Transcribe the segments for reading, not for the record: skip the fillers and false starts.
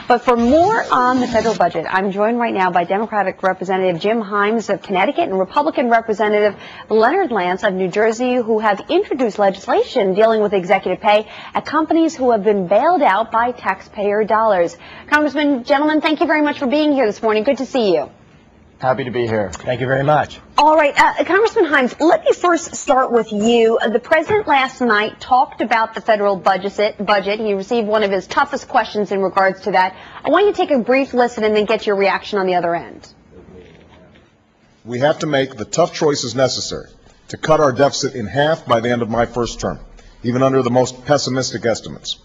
But for more on the federal budget, I'm joined right now by Democratic Representative Jim Himes of Connecticut and Republican Representative Leonard Lance of New Jersey, who have introduced legislation dealing with executive pay at companies who have been bailed out by taxpayer dollars. Congressman, gentlemen, thank you very much for being here this morning. Good to see you. Happy to be here. Thank you very much. All right, Congressman Himes, let me first start with you. The president last night talked about the federal budget. He received one of his toughest questions in regards to that. I want you to take a brief listen and then get your reaction on the other end. We have to make the tough choices necessary to cut our deficit in half by the end of my first term, even under the most pessimistic estimates.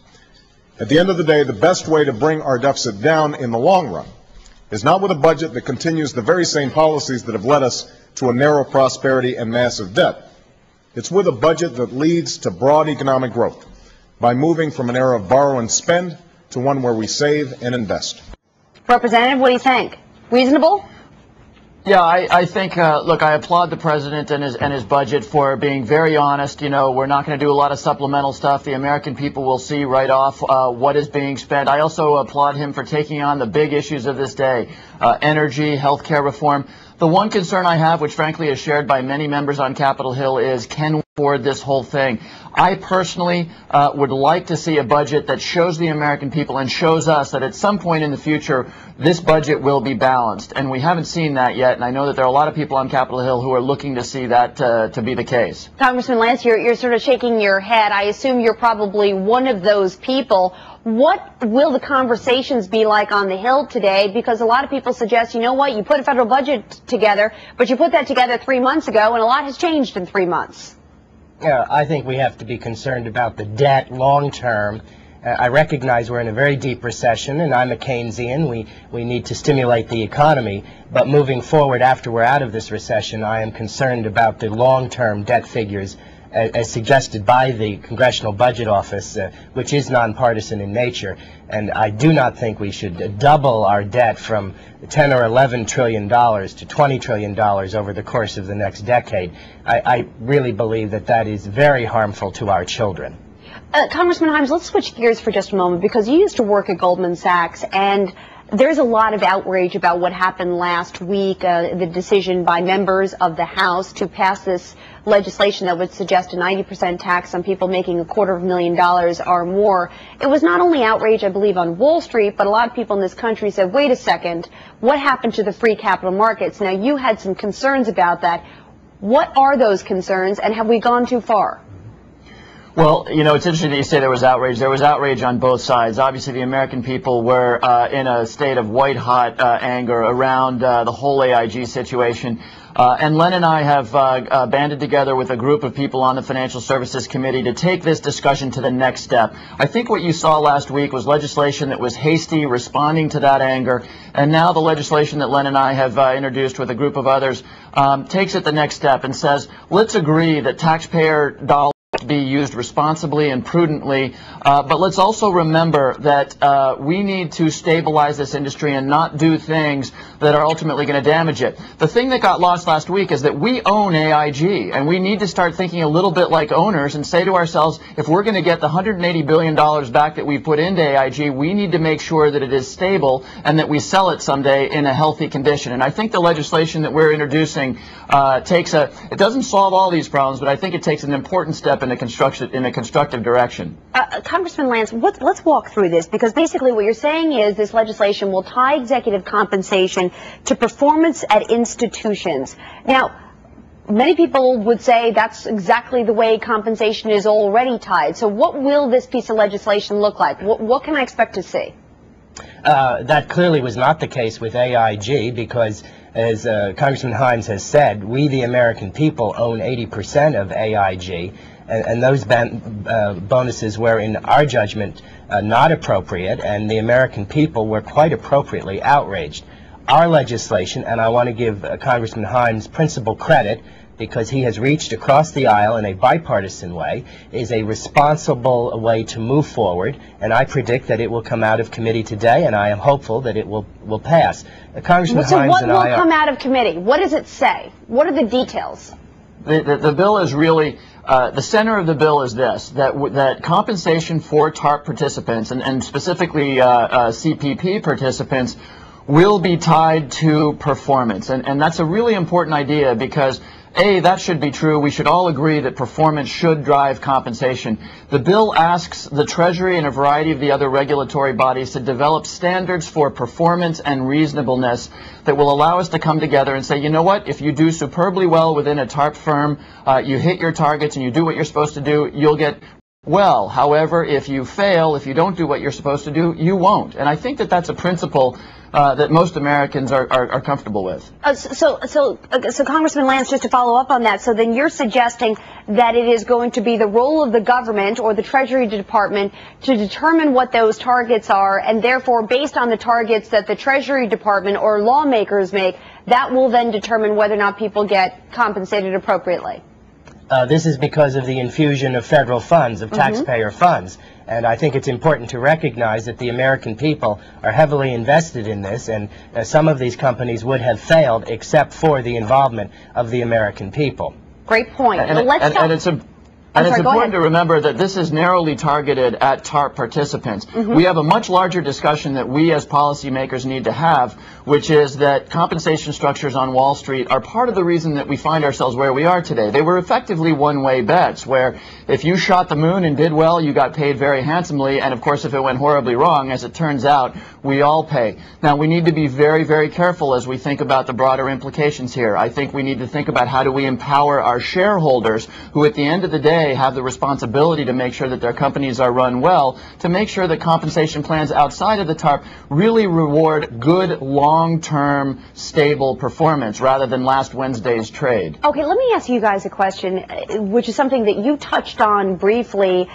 At the end of the day, the best way to bring our deficit down in the long run is not with a budget that continues the very same policies that have led us to a narrow prosperity and massive debt. It's with a budget that leads to broad economic growth by moving from an era of borrow and spend to one where we save and invest. Representative, what do you think? Reasonable? Yeah, I think, look, I applaud the president and his budget for being very honest. You know, we're not going to do a lot of supplemental stuff. The American people will see right off what is being spent. I also applaud him for taking on the big issues of this day, energy, health care reform. The one concern I have, which frankly is shared by many members on Capitol Hill, is can we afford this whole thing? I personally would like to see a budget that shows the American people and shows us that at some point in the future this budget will be balanced, and we haven't seen that yet, and I know that there are a lot of people on Capitol Hill who are looking to see that to be the case. Congressman Lance, you're sort of shaking your head. I assume you're probably one of those people. What will the conversations be like on the Hill today? Because a lot of people suggest, you know what, you put a federal budget together, but you put that together 3 months ago, and a lot has changed in 3 months. Yeah, I think we have to be concerned about the debt long term. I recognize we're in a very deep recession, and I'm a Keynesian. We need to stimulate the economy. But moving forward, after we're out of this recession, I am concerned about the long-term debt figures as suggested by the Congressional Budget Office, which is nonpartisan in nature. And I do not think we should double our debt from $10 or $11 trillion to $20 trillion over the course of the next decade. I really believe that that is very harmful to our children. Congressman Himes, let's switch gears for just a moment, because you used to work at Goldman Sachs, and there's a lot of outrage about what happened last week, the decision by members of the House to pass this legislation that would suggest a 90% tax on people making $250,000 or more. It was not only outrage, I believe, on Wall Street, but a lot of people in this country said, wait a second, what happened to the free capital markets? Now, you had some concerns about that. What are those concerns, and have we gone too far? Well, you know, it's interesting that you say there was outrage. There was outrage on both sides. Obviously, the American people were in a state of white-hot anger around the whole AIG situation. And Len and I have banded together with a group of people on the Financial Services Committee to take this discussion to the next step. I think what you saw last week was legislation that was hasty, responding to that anger. And now the legislation that Len and I have introduced with a group of others takes it the next step and says, let's agree that taxpayer dollars be used responsibly and prudently, but let's also remember that we need to stabilize this industry and not do things that are ultimately going to damage it. The thing that got lost last week is that we own AIG, and we need to start thinking a little bit like owners and say to ourselves, if we're going to get the $180 billion back that we've put into AIG, we need to make sure that it is stable and that we sell it someday in a healthy condition. And I think the legislation that we're introducing it doesn't solve all these problems, but I think it takes an important step in a constructive direction. Congressman Lance, let's walk through this, because basically what you're saying is this legislation will tie executive compensation to performance at institutions. Now, many people would say that's exactly the way compensation is already tied. So what will this piece of legislation look like? What can I expect to see? That clearly was not the case with AIG, because as Congressman Himes has said, we the American people own 80% of AIG, and those bonuses were, in our judgment, not appropriate, and the American people were quite appropriately outraged. Our legislation, and I want to give Congressman Himes principal credit, because he has reached across the aisle in a bipartisan way, is a responsible way to move forward, and I predict that it will come out of committee today, and I am hopeful that it will pass. Congressman Himes what and will I come out of committee? What does it say? What are the details? The bill is really, the center of the bill is this, that compensation for TARP participants, and specifically CPP participants, will be tied to performance. And that's a really important idea because, A, that should be true. We should all agree that performance should drive compensation. The bill asks the Treasury and a variety of the other regulatory bodies to develop standards for performance and reasonableness that will allow us to come together and say, you know what, if you do superbly well within a TARP firm, you hit your targets and you do what you're supposed to do, you'll get well. However, if you fail, if you don't do what you're supposed to do, you won't. And I think that that's a principle that most Americans are comfortable with. So Congressman Lance, just to follow up on that, so then you're suggesting that it is going to be the role of the government or the Treasury Department to determine what those targets are, and therefore, based on the targets that the Treasury Department or lawmakers make, that will then determine whether or not people get compensated appropriately. This is because of the infusion of federal funds, of taxpayer funds. And I think it's important to recognize that the American people are heavily invested in this, and some of these companies would have failed except for the involvement of the American people. Great point. And it's important to remember that this is narrowly targeted at TARP participants. We have a much larger discussion that we as policymakers need to have, which is that compensation structures on Wall Street are part of the reason that we find ourselves where we are today. They were effectively one-way bets, where if you shot the moon and did well, you got paid very handsomely, and of course if it went horribly wrong, as it turns out, we all pay. Now, we need to be very, very careful as we think about the broader implications here. I think we need to think about how do we empower our shareholders, who at the end of the day have the responsibility to make sure that their companies are run well, to make sure that compensation plans outside of the TARP really reward good, long-term, stable performance rather than last Wednesday's trade. Okay, let me ask you guys a question, which is something that you touched on briefly,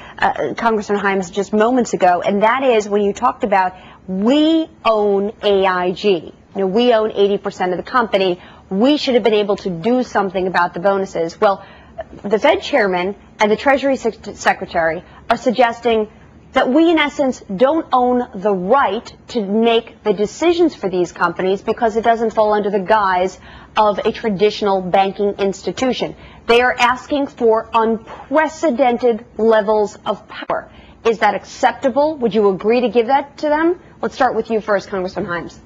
Congressman Hyams, just moments ago, and that is when you talked about we own AIG. You know, we own 80% of the company. We should have been able to do something about the bonuses. Well, the Fed chairman and the Treasury Secretary are suggesting that we, in essence, don't own the right to make the decisions for these companies because it doesn't fall under the guise of a traditional banking institution. They are asking for unprecedented levels of power. Is that acceptable? Would you agree to give that to them? Let's start with you first, Congressman Hyams.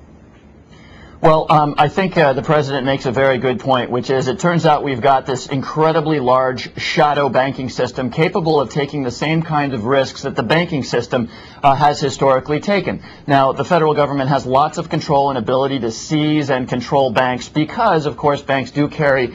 Well, I think the president makes a very good point, which is it turns out we've got this incredibly large shadow banking system capable of taking the same kind of risks that the banking system has historically taken. Now, the federal government has lots of control and ability to seize and control banks because, of course, banks do carry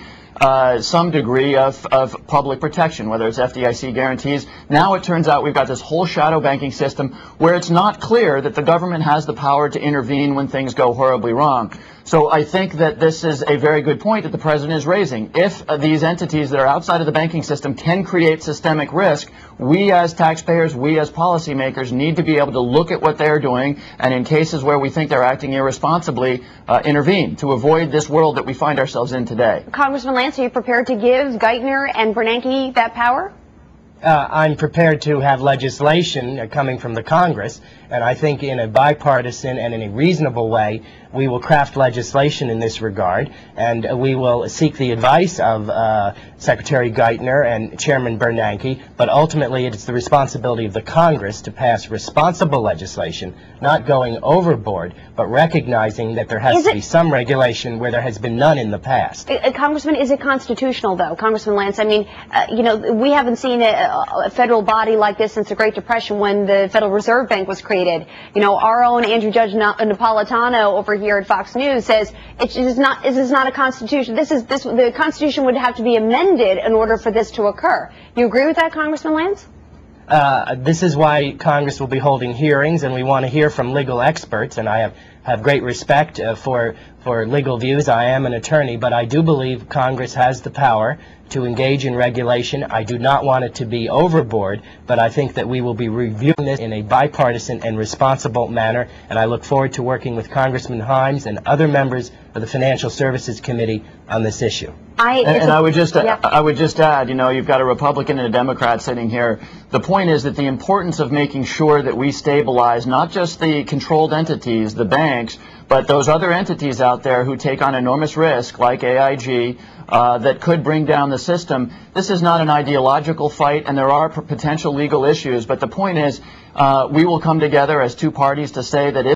some degree of public protection, whether it's FDIC guarantees. Now it turns out we've got this whole shadow banking system where it's not clear that the government has the power to intervene when things go horribly wrong. So I think that this is a very good point that the president is raising. If these entities that are outside of the banking system can create systemic risk, we as taxpayers, we as policymakers need to be able to look at what they're doing and in cases where we think they're acting irresponsibly, intervene to avoid this world that we find ourselves in today. Congressman Lance, are you prepared to give Geithner and Bernanke that power? I'm prepared to have legislation coming from the Congress, and I think in a bipartisan and in a reasonable way, we will craft legislation in this regard, and we will seek the advice of Secretary Geithner and Chairman Bernanke, but ultimately it is the responsibility of the Congress to pass responsible legislation, not going overboard, but recognizing that there has to be some regulation where there has been none in the past. Congressman, is it constitutional, though? Congressman Lance, I mean, you know, we haven't seen a federal body like this since the Great Depression when the Federal Reserve Bank was created. You know, our own Andrew Judge Napolitano over here at Fox News says this is not a constitution. The Constitution would have to be amended in order for this to occur. You agree with that, Congressman Lance? This is why Congress will be holding hearings, and we want to hear from legal experts, and I have great respect for legal views. I am an attorney, but I do believe Congress has the power to engage in regulation. I do not want it to be overboard, but I think that we will be reviewing this in a bipartisan and responsible manner, and I look forward to working with Congressman Hyams and other members of the Financial Services Committee on this issue. I would just add, you know, you've got a Republican and a Democrat sitting here. The point is that the importance of making sure that we stabilize not just the controlled entities, the banks, But those other entities out there who take on enormous risk, like AIG, that could bring down the system, this is not an ideological fight, and there are potential legal issues. But the point is, we will come together as two parties to say that if